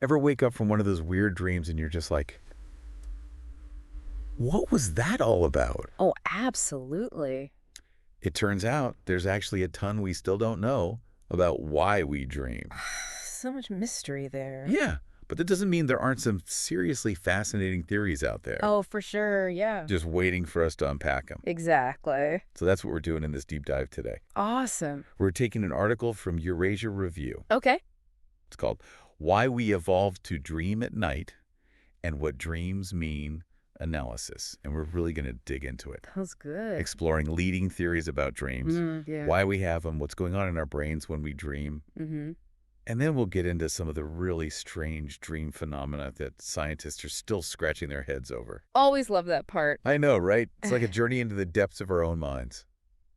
Ever wake up from one of those weird dreams and you're just like, what was that all about? Oh, absolutely. It turns out there's actually a ton we still don't know about why we dream. So much mystery there. Yeah, but that doesn't mean there aren't some seriously fascinating theories out there, Oh, for sure, yeah. just waiting for us to unpack them. Exactly. So that's what we're doing in this deep dive today. Awesome. We're taking an article from Eurasia Review. Okay. It's called Why We Evolved to Dream at Night and What Dreams Mean Analysis. And we're really going to dig into it. That was good. Exploring leading theories about dreams, Yeah. why we have them, what's going on in our brains when we dream. Mm-hmm. And then we'll get into some of the really strange dream phenomena that scientists are still scratching their heads over. Always love that part. I know, right? It's like a journey into the depths of our own minds.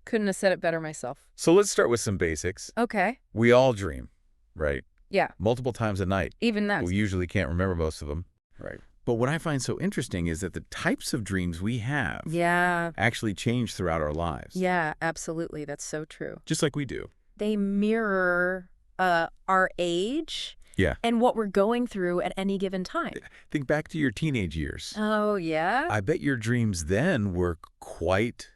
Couldn't have said it better myself. So let's start with some basics. Okay. We all dream, right? Yeah. Multiple times a night. Even that. We usually can't remember most of them. Right. But what I find so interesting is that the types of dreams we have Yeah. actually change throughout our lives. Yeah, absolutely. That's so true. Just like we do. They mirror our age Yeah. and what we're going through at any given time. Think back to your teenage years. Oh, yeah? I bet your dreams then were quite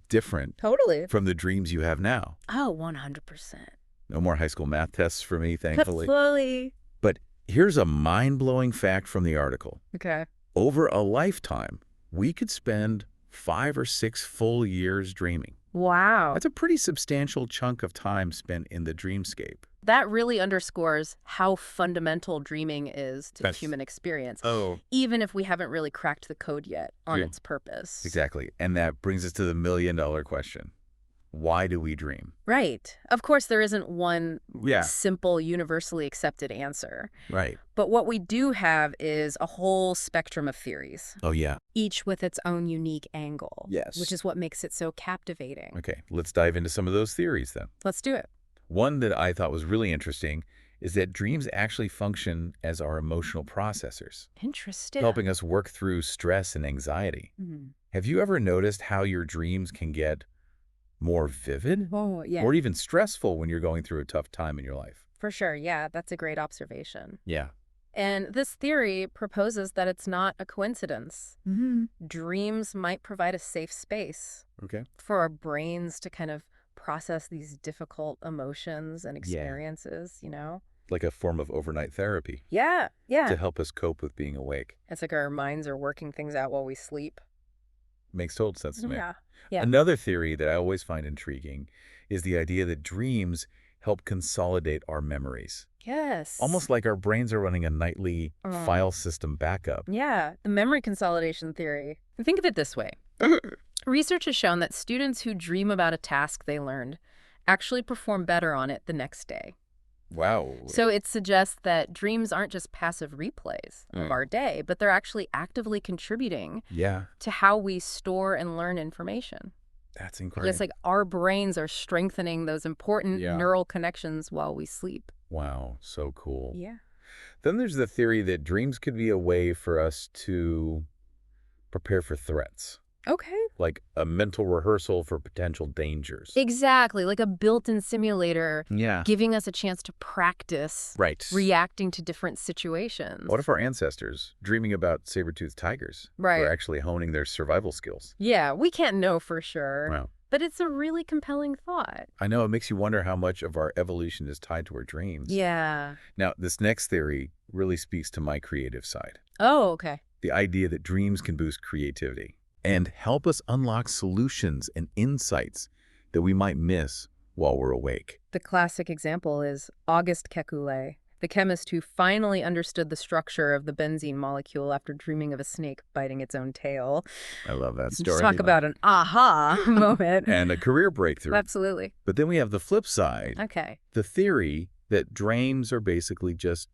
different Totally. from the dreams you have now. Oh, 100%. No more high school math tests for me, thankfully. Fully. But here's a mind-blowing fact from the article. Okay. Over a lifetime, we could spend 5 or 6 full years dreaming. Wow. That's a pretty substantial chunk of time spent in the dreamscape. That really underscores how fundamental dreaming is to the That's- human experience, Oh. even if we haven't really cracked the code yet on Yeah. its purpose. Exactly. And that brings us to the million-dollar question. Why do we dream? Right. Of course, there isn't one Yeah. simple, universally accepted answer. Right. But what we do have is a whole spectrum of theories, Oh, yeah. each with its own unique angle. Yes. Which is what makes it so captivating. Okay, let's dive into some of those theories then. Let's do it. One that I thought was really interesting is that dreams actually function as our emotional processors, Interesting. helping us work through stress and anxiety. Mhm. Have you ever noticed how your dreams can get more vivid Oh, yeah. or even stressful when you're going through a tough time in your life? For sure. Yeah, that's a great observation. Yeah. And this theory proposes that it's not a coincidence. Dreams might provide a safe space Okay. for our brains to kind of process these difficult emotions and experiences, you know? Like a form of overnight therapy Yeah, to yeah. help us cope with being awake. It's like our minds are working things out while we sleep. Makes total sense to me. Yeah. Yeah. Another theory that I always find intriguing is the idea that dreams help consolidate our memories. Yes. Almost like our brains are running a nightly file system backup. Yeah, the memory consolidation theory. Think of it this way. Research has shown that students who dream about a task they learned actually perform better on it the next day. Wow. So it suggests that dreams aren't just passive replays of our day, but they're actually actively contributing Yeah, to how we store and learn information. that's incredible. It's like our brains are strengthening those important Yeah. neural connections while we sleep. Wow, so cool. Yeah. Then there's the theory that dreams could be a way for us to prepare for threats, Okay. like a mental rehearsal for potential dangers. Exactly, like a built-in simulator Yeah. giving us a chance to practice Right. reacting to different situations. What if our ancestors, dreaming about saber-toothed tigers, Right. were actually honing their survival skills? Yeah, we can't know for sure, Wow. but it's a really compelling thought. I know, it makes you wonder how much of our evolution is tied to our dreams. Yeah. Now, this next theory really speaks to my creative side. Oh, okay. The idea that dreams can boost creativity and help us unlock solutions and insights that we might miss while we're awake. The classic example is Auguste Kekulé, the chemist who finally understood the structure of the benzene molecule after dreaming of a snake biting its own tail. I love that Just story. talk about an aha moment. And a career breakthrough. Absolutely. But then we have the flip side, Okay. the theory that dreams are basically just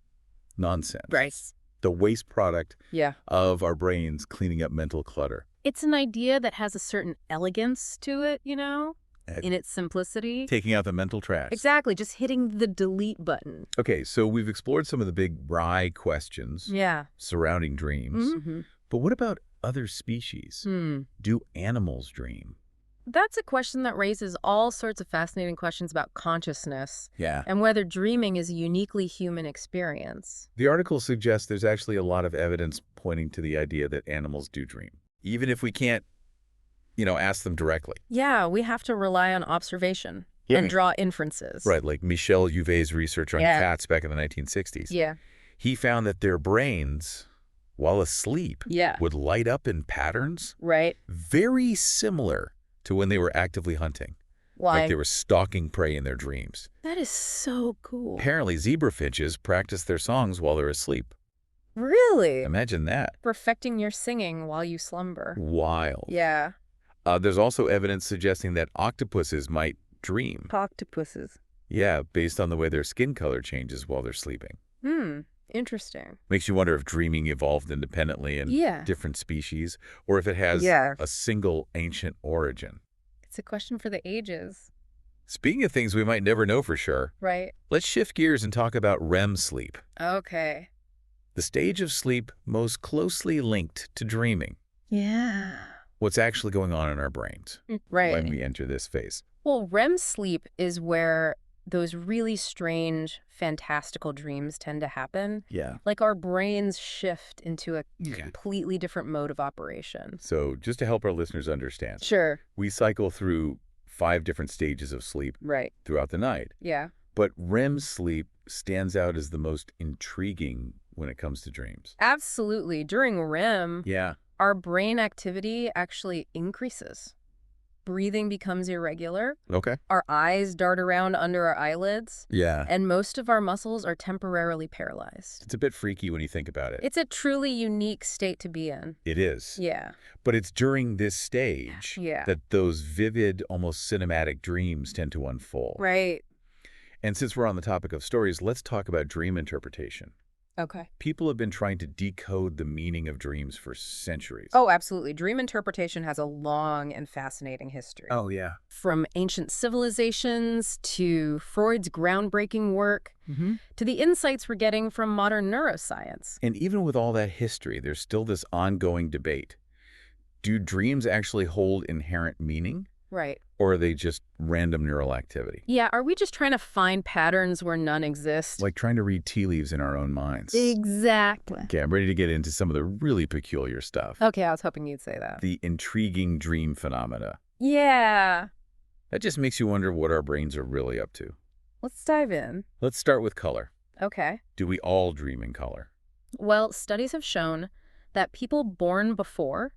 nonsense. Right. The waste product Yeah. of our brains cleaning up mental clutter. It's an idea that has a certain elegance to it, you know, Uh, in its simplicity. Taking out the mental trash. Exactly, just hitting the delete button. Okay, so we've explored some of the big why questions Yeah. surrounding dreams. Mm-hmm. But what about other species? Do animals dream? That's a question that raises all sorts of fascinating questions about consciousness Yeah. and whether dreaming is a uniquely human experience. The article suggests there's actually a lot of evidence pointing to the idea that animals do dream, even if we can't, ask them directly. Yeah, we have to rely on observation and draw inferences. Right, like Michel Jouvet's research on Yeah. cats back in the 1960s. Yeah. He found that their brains, while asleep, Yeah. would light up in patterns Right. very similar to when they were actively hunting. Why? Like they were stalking prey in their dreams. That is so cool. Apparently, zebra finches practice their songs while they're asleep. Really? Imagine that. Perfecting your singing while you slumber. Wild. Yeah. There's also evidence suggesting that octopuses might dream. Octopuses. Yeah, based on the way their skin color changes while they're sleeping. Interesting. Makes you wonder if dreaming evolved independently in Yeah. different species, or if it has Yeah. a single ancient origin. It's a question for the ages. Speaking of things we might never know for sure, Right. let's shift gears and talk about REM sleep, Okay. the stage of sleep most closely linked to dreaming. Yeah. What's actually going on in our brains Right. when we enter this phase. Well, REM sleep is where those really strange, fantastical dreams tend to happen. Yeah. Like our brains shift into a completely different mode of operation. So just to help our listeners understand, Sure. we cycle through 5 different stages of sleep Right. throughout the night. Yeah. But REM sleep stands out as the most intriguing when it comes to dreams. Absolutely. During REM, Yeah. our brain activity actually increases. Breathing becomes irregular. Okay. Our eyes dart around under our eyelids. Yeah. And most of our muscles are temporarily paralyzed. It's a bit freaky when you think about it. It's a truly unique state to be in. It is. Yeah. But it's during this stage Yeah. that those vivid, almost cinematic dreams tend to unfold. Right. And since we're on the topic of stories, let's talk about dream interpretation. Okay. People have been trying to decode the meaning of dreams for centuries. Oh, absolutely. Dream interpretation has a long and fascinating history. Oh, yeah. From ancient civilizations to Freud's groundbreaking work to the insights we're getting from modern neuroscience. And even with all that history, there's still this ongoing debate. Do dreams actually hold inherent meaning? Right. Or are they just random neural activity? Yeah, are we just trying to find patterns where none exist? Like trying to read tea leaves in our own minds. Exactly. Okay, I'm ready to get into some of the really peculiar stuff. Okay, I was hoping you'd say that. The intriguing dream phenomena. Yeah. That just makes you wonder what our brains are really up to. Let's dive in. Let's start with color. Okay. Do we all dream in color? Well, studies have shown that people born before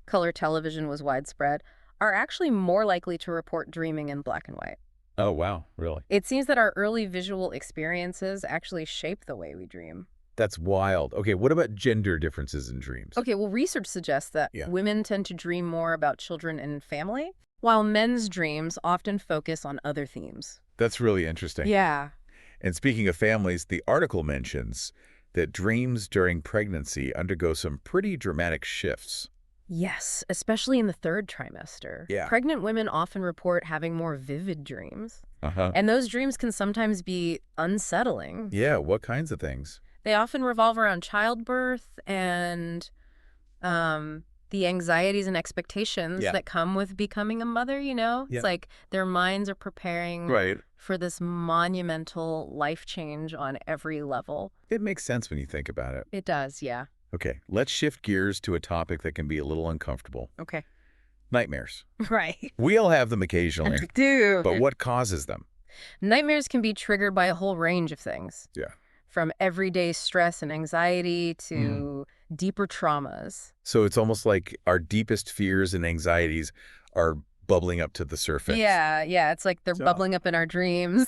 color television was widespread are actually more likely to report dreaming in black and white. Oh, wow. Really? It seems that our early visual experiences actually shape the way we dream. That's wild. Okay, what about gender differences in dreams? Okay, well, research suggests that women tend to dream more about children and family, while men's dreams often focus on other themes. That's really interesting. Yeah. And speaking of families, the article mentions that dreams during pregnancy undergo some pretty dramatic shifts. Yes, especially in the 3rd trimester. Yeah. Pregnant women often report having more vivid dreams. Uh-huh. And those dreams can sometimes be unsettling. Yeah, what kinds of things? They often revolve around childbirth and the anxieties and expectations that come with becoming a mother, It's like their minds are preparing for this monumental life change on every level. It makes sense when you think about it. It does, yeah. Okay, let's shift gears to a topic that can be a little uncomfortable. Okay. Nightmares. Right. We all have them occasionally. Do. But what causes them? Nightmares can be triggered by a whole range of things. Yeah. From everyday stress and anxiety to deeper traumas. So it's almost like our deepest fears and anxieties are bubbling up to the surface. Yeah, it's like they're bubbling up in our dreams.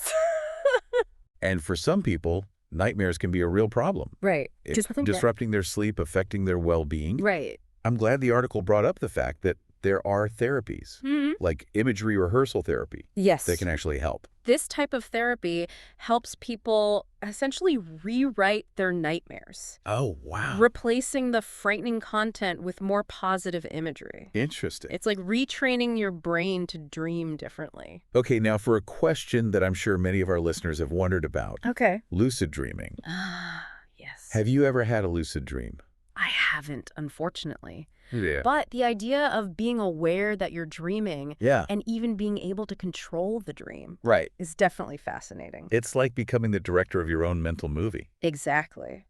And for some people, nightmares can be a real problem. Right. It's disrupting their sleep, affecting their well-being. Right. I'm glad the article brought up the fact that there are therapies, like imagery rehearsal therapy, that can actually help. This type of therapy helps people essentially rewrite their nightmares. Oh, wow. Replacing the frightening content with more positive imagery. Interesting. It's like retraining your brain to dream differently. Okay, now for a question that I'm sure many of our listeners have wondered about. Okay. Lucid dreaming. Yes. Have you ever had a lucid dream? I haven't, unfortunately. Yeah. But the idea of being aware that you're dreaming and even being able to control the dream is definitely fascinating. It's like becoming the director of your own mental movie. Exactly.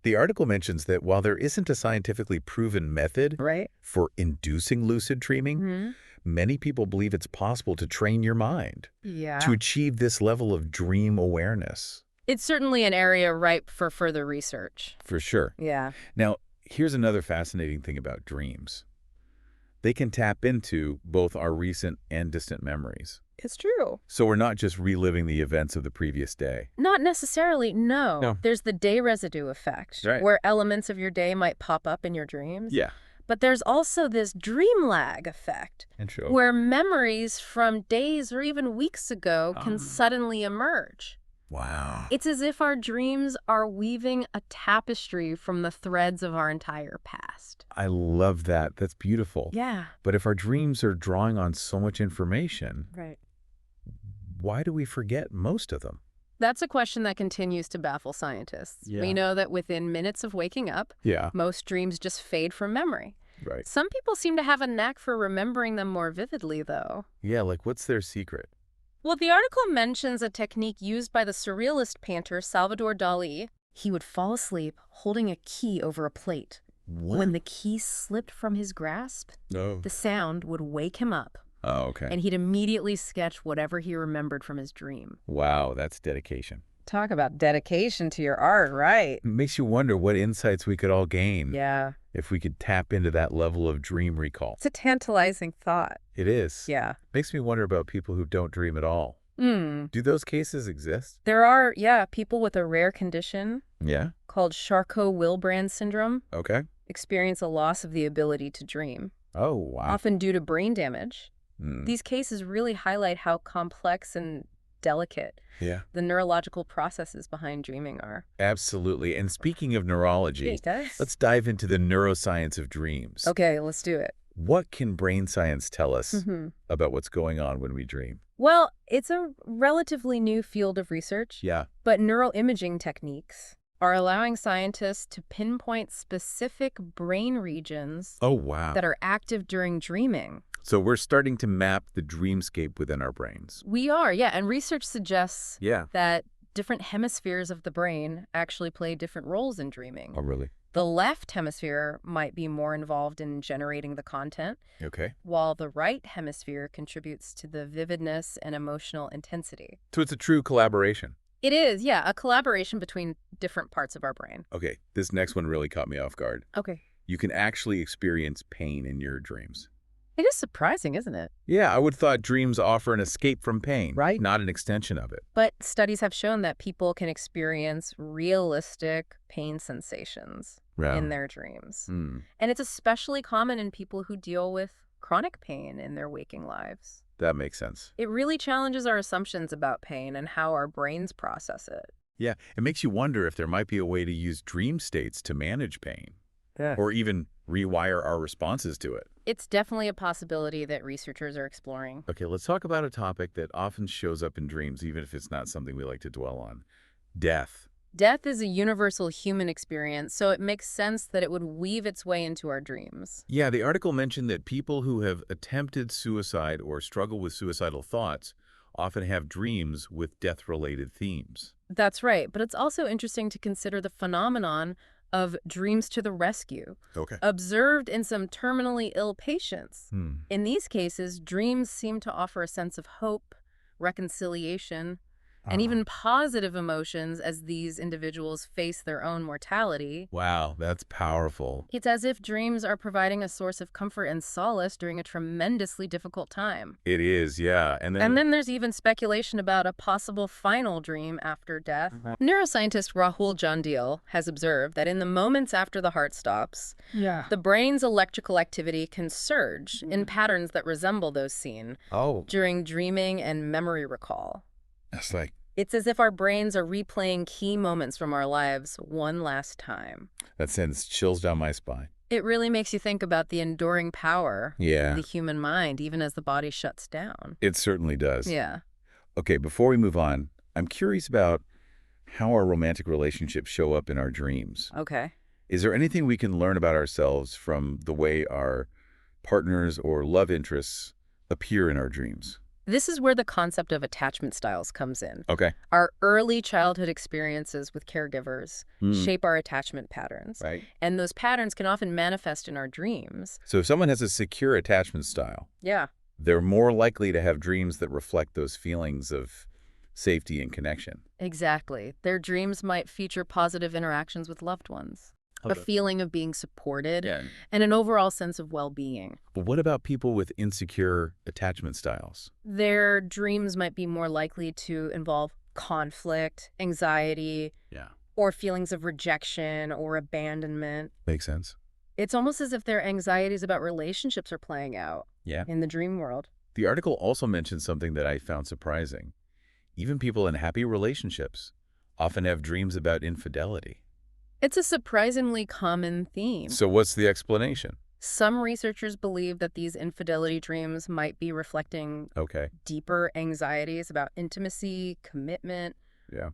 The article mentions that while there isn't a scientifically proven method for inducing lucid dreaming, many people believe it's possible to train your mind to achieve this level of dream awareness. It's certainly an area ripe for further research. For sure. Yeah. Now, here's another fascinating thing about dreams. They can tap into both our recent and distant memories. It's true. So we're not just reliving the events of the previous day. Not necessarily, no. There's the day residue effect, where elements of your day might pop up in your dreams. Yeah. But there's also this dream lag effect, where memories from days or even weeks ago can suddenly emerge. Wow. It's as if our dreams are weaving a tapestry from the threads of our entire past. I love that. That's beautiful. Yeah. But if our dreams are drawing on so much information, why do we forget most of them? That's a question that continues to baffle scientists. We know that within minutes of waking up, most dreams just fade from memory. Some people seem to have a knack for remembering them more vividly, though. Yeah, like what's their secret? Well, the article mentions a technique used by the surrealist painter Salvador Dali. He would fall asleep holding a key over a plate. What? When the key slipped from his grasp, the sound would wake him up. Oh, okay. And he'd immediately sketch whatever he remembered from his dream. Wow, that's dedication. Talk about dedication to your art, right? It makes you wonder what insights we could all gain if we could tap into that level of dream recall. It's a tantalizing thought. It is. Yeah. Makes me wonder about people who don't dream at all. Do those cases exist? There are, people with a rare condition called Charcot-Wilbrand syndrome experience a loss of the ability to dream. Oh, wow. Often due to brain damage. These cases really highlight how complex and delicate the neurological processes behind dreaming are. Absolutely. And speaking of neurology, let's dive into the neuroscience of dreams. Okay, let's do it. What can brain science tell us about what's going on when we dream? Well, it's a relatively new field of research. But neuroimaging techniques are allowing scientists to pinpoint specific brain regions that are active during dreaming. So we're starting to map the dreamscape within our brains. We are, and research suggests that different hemispheres of the brain actually play different roles in dreaming. Oh, really? The left hemisphere might be more involved in generating the content, while the right hemisphere contributes to the vividness and emotional intensity. So it's a true collaboration. It is, a collaboration between different parts of our brain. Okay, this next one really caught me off guard. Okay. You can actually experience pain in your dreams. It is surprising, isn't it? Yeah, I would have thought dreams offer an escape from pain, not an extension of it. But studies have shown that people can experience realistic pain sensations in their dreams. And it's especially common in people who deal with chronic pain in their waking lives. That makes sense. It really challenges our assumptions about pain and how our brains process it. Yeah, it makes you wonder if there might be a way to use dream states to manage pain. Or even rewire our responses to it. It's definitely a possibility that researchers are exploring. Okay, let's talk about a topic that often shows up in dreams, even if it's not something we like to dwell on. Death. Death is a universal human experience, so it makes sense that it would weave its way into our dreams. Yeah, the article mentioned that people who have attempted suicide or struggle with suicidal thoughts often have dreams with death-related themes. That's right, but it's also interesting to consider the phenomenon of dreams to the rescue, observed in some terminally ill patients. In these cases, dreams seem to offer a sense of hope, reconciliation, and even positive emotions as these individuals face their own mortality. Wow, that's powerful. It's as if dreams are providing a source of comfort and solace during a tremendously difficult time. It is, yeah. And then there's even speculation about a possible final dream after death. Neuroscientist Rahul Jandil has observed that in the moments after the heart stops, the brain's electrical activity can surge in patterns that resemble those seen during dreaming and memory recall. That's like... It's as if our brains are replaying key moments from our lives one last time. That sends chills down my spine. It really makes you think about the enduring power of the human mind, even as the body shuts down. It certainly does. Yeah. Okay, before we move on, I'm curious about how our romantic relationships show up in our dreams. Okay. Is there anything we can learn about ourselves from the way our partners or love interests appear in our dreams? This is where the concept of attachment styles comes in. Okay. Our early childhood experiences with caregivers shape our attachment patterns. Right. And those patterns can often manifest in our dreams. So if someone has a secure attachment style, yeah, they're more likely to have dreams that reflect those feelings of safety and connection. exactly. Their dreams might feature positive interactions with loved ones. A feeling of being supported, and an overall sense of well-being. But what about people with insecure attachment styles? Their dreams might be more likely to involve conflict, anxiety, or feelings of rejection or abandonment. Makes sense. It's almost as if their anxieties about relationships are playing out in the dream world. The article also mentioned something that I found surprising. Even people in happy relationships often have dreams about infidelity. It's a surprisingly common theme. So what's the explanation? Some researchers believe that these infidelity dreams might be reflecting deeper anxieties about intimacy, commitment,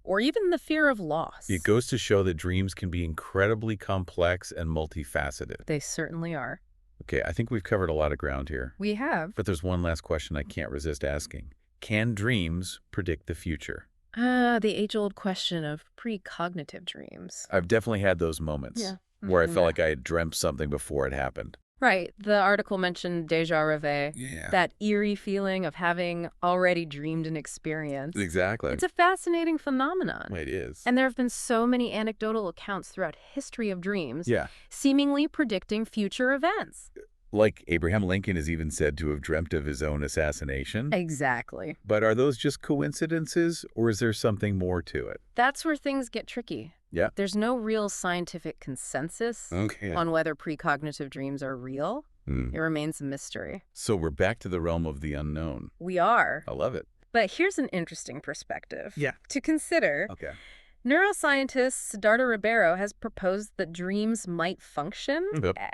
or even the fear of loss. It goes to show that dreams can be incredibly complex and multifaceted. They certainly are. Okay, I think we've covered a lot of ground here. We have. But there's one last question I can't resist asking. Can dreams predict the future? The age-old question of precognitive dreams. I've definitely had those moments where I felt like I had dreamt something before it happened. Right. The article mentioned déjà rêvé, that eerie feeling of having already dreamed an experience. Exactly. It's a fascinating phenomenon. It is. And there have been so many anecdotal accounts throughout history of dreams, seemingly predicting future events. Like Abraham Lincoln is even said to have dreamt of his own assassination. Exactly. But are those just coincidences, or is there something more to it? That's where things get tricky. Yeah. There's no real scientific consensus on whether precognitive dreams are real. It remains a mystery. So we're back to the realm of the unknown. We are. I love it. But here's an interesting perspective to consider. Neuroscientist Siddhartha Ribeiro has proposed that dreams might function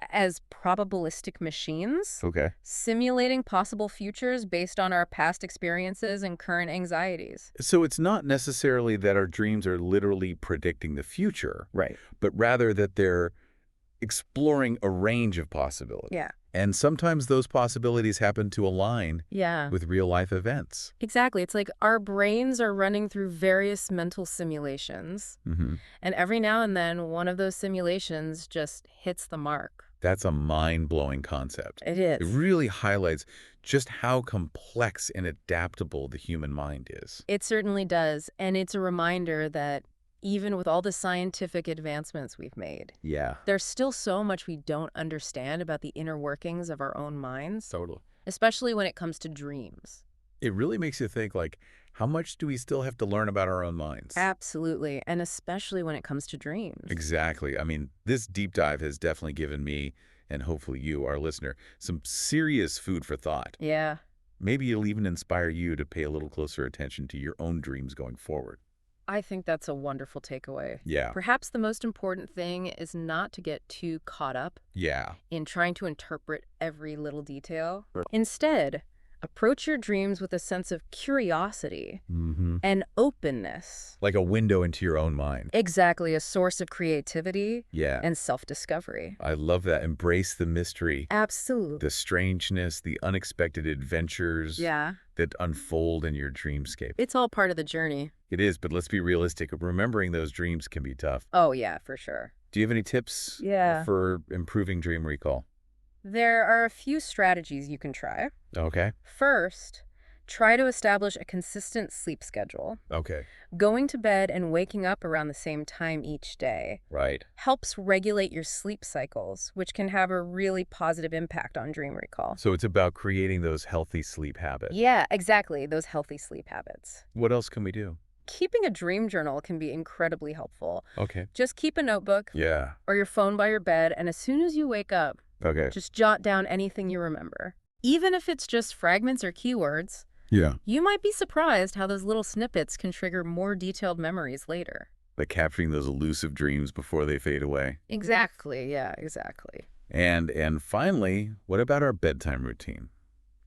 as probabilistic machines, simulating possible futures based on our past experiences and current anxieties. So it's not necessarily that our dreams are literally predicting the future, but rather that they're exploring a range of possibilities. And sometimes those possibilities happen to align with real-life events. Exactly. It's like our brains are running through various mental simulations, and every now and then one of those simulations just hits the mark. That's a mind-blowing concept. It is. It really highlights just how complex and adaptable the human mind is. It certainly does, and it's a reminder that even with all the scientific advancements we've made, there's still so much we don't understand about the inner workings of our own minds. Totally. Especially when it comes to dreams. It really makes you think, like, how much do we still have to learn about our own minds? Absolutely, and especially when it comes to dreams. Exactly. I mean, this deep dive has definitely given me, and hopefully you, our listener, some serious food for thought. Yeah. Maybe it'll even inspire you to pay a little closer attention to your own dreams going forward. I think that's a wonderful takeaway. Yeah. Perhaps the most important thing is not to get too caught up in trying to interpret every little detail. Instead, approach your dreams with a sense of curiosity and openness. Like a window into your own mind. Exactly, a source of creativity and self-discovery. I love that. Embrace the mystery. Absolutely. The strangeness, the unexpected adventures that unfold in your dreamscape. It's all part of the journey. It is, but let's be realistic. Remembering those dreams can be tough. Oh, yeah, for sure. Do you have any tips for improving dream recall? There are a few strategies you can try. Okay. First, try to establish a consistent sleep schedule. Okay. Going to bed and waking up around the same time each day helps regulate your sleep cycles, which can have a really positive impact on dream recall. So it's about creating those healthy sleep habits. Yeah, exactly, those healthy sleep habits. What else can we do? Keeping a dream journal can be incredibly helpful. Okay. Just keep a notebook or your phone by your bed, and as soon as you wake up, just jot down anything you remember. Even if it's just fragments or keywords, you might be surprised how those little snippets can trigger more detailed memories later. Like capturing those elusive dreams before they fade away. Exactly, yeah, exactly. And finally, what about our bedtime routine?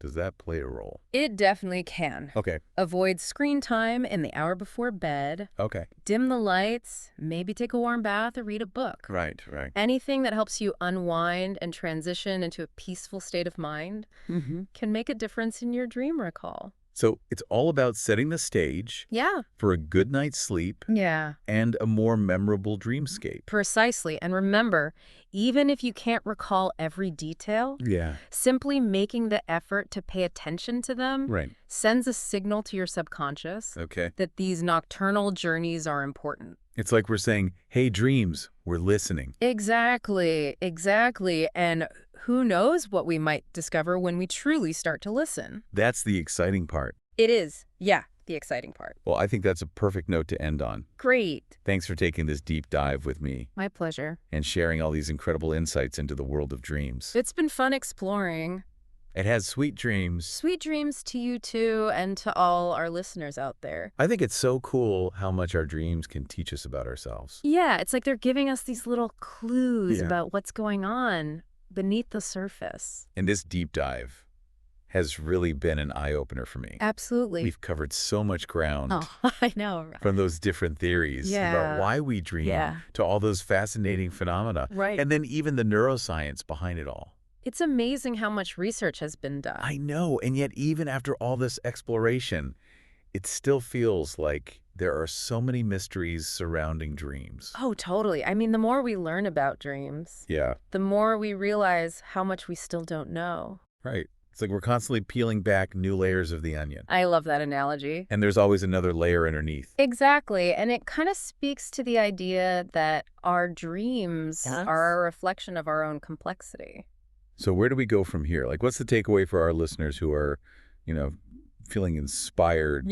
Does that play a role? It definitely can. Okay. Avoid screen time in the hour before bed. Okay. Dim the lights, maybe take a warm bath or read a book. Right. Anything that helps you unwind and transition into a peaceful state of mind can make a difference in your dream recall. So it's all about setting the stage for a good night's sleep and a more memorable dreamscape. Precisely. And remember, even if you can't recall every detail, simply making the effort to pay attention to them sends a signal to your subconscious that these nocturnal journeys are important. It's like we're saying, hey, dreams, we're listening. Exactly. And who knows what we might discover when we truly start to listen. That's the exciting part. It is. Yeah, the exciting part. Well, I think that's a perfect note to end on. Great. Thanks for taking this deep dive with me. My pleasure. And sharing all these incredible insights into the world of dreams. It's been fun exploring. It has sweet dreams. Sweet dreams to you too, and to all our listeners out there. I think it's so cool how much our dreams can teach us about ourselves. Yeah, it's like they're giving us these little clues about what's going on beneath the surface. And this deep dive has really been an eye-opener for me. Absolutely. We've covered so much ground. Oh, I know. From those different theories about why we dream to all those fascinating phenomena. Right. And then even the neuroscience behind it all. It's amazing how much research has been done. I know, and yet even after all this exploration, it still feels like there are so many mysteries surrounding dreams. Oh, totally. I mean, the more we learn about dreams, the more we realize how much we still don't know. Right. It's like we're constantly peeling back new layers of the onion. I love that analogy. And there's always another layer underneath. Exactly. And it kind of speaks to the idea that our dreams are a reflection of our own complexity. So where do we go from here? Like, what's the takeaway for our listeners who are, feeling inspired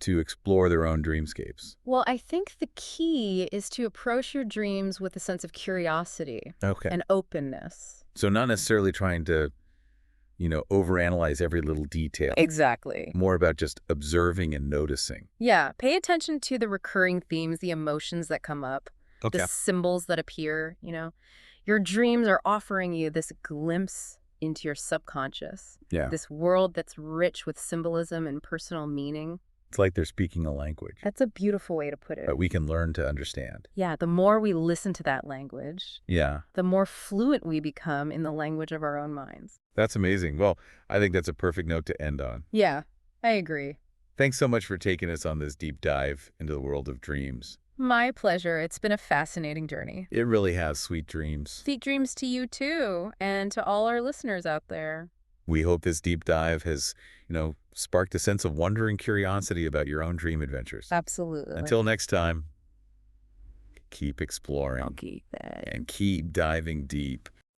to explore their own dreamscapes? Well, I think the key is to approach your dreams with a sense of curiosity and openness. So not necessarily trying to, overanalyze every little detail. Exactly. More about just observing and noticing. Yeah. Pay attention to the recurring themes, the emotions that come up, the symbols that appear, Your dreams are offering you this glimpse into your subconscious. This world that's rich with symbolism and personal meaning. It's like they're speaking a language. That's a beautiful way to put it. That we can learn to understand. Yeah, the more we listen to that language, the more fluent we become in the language of our own minds. That's amazing. Well, I think that's a perfect note to end on. Yeah, I agree. Thanks so much for taking us on this deep dive into the world of dreams. My pleasure. It's been a fascinating journey. It really has. Sweet dreams. Sweet dreams to you too, and to all our listeners out there. We hope this deep dive has, sparked a sense of wonder and curiosity about your own dream adventures. Absolutely. Until next time, keep exploring. I'll keep that. And keep diving deep.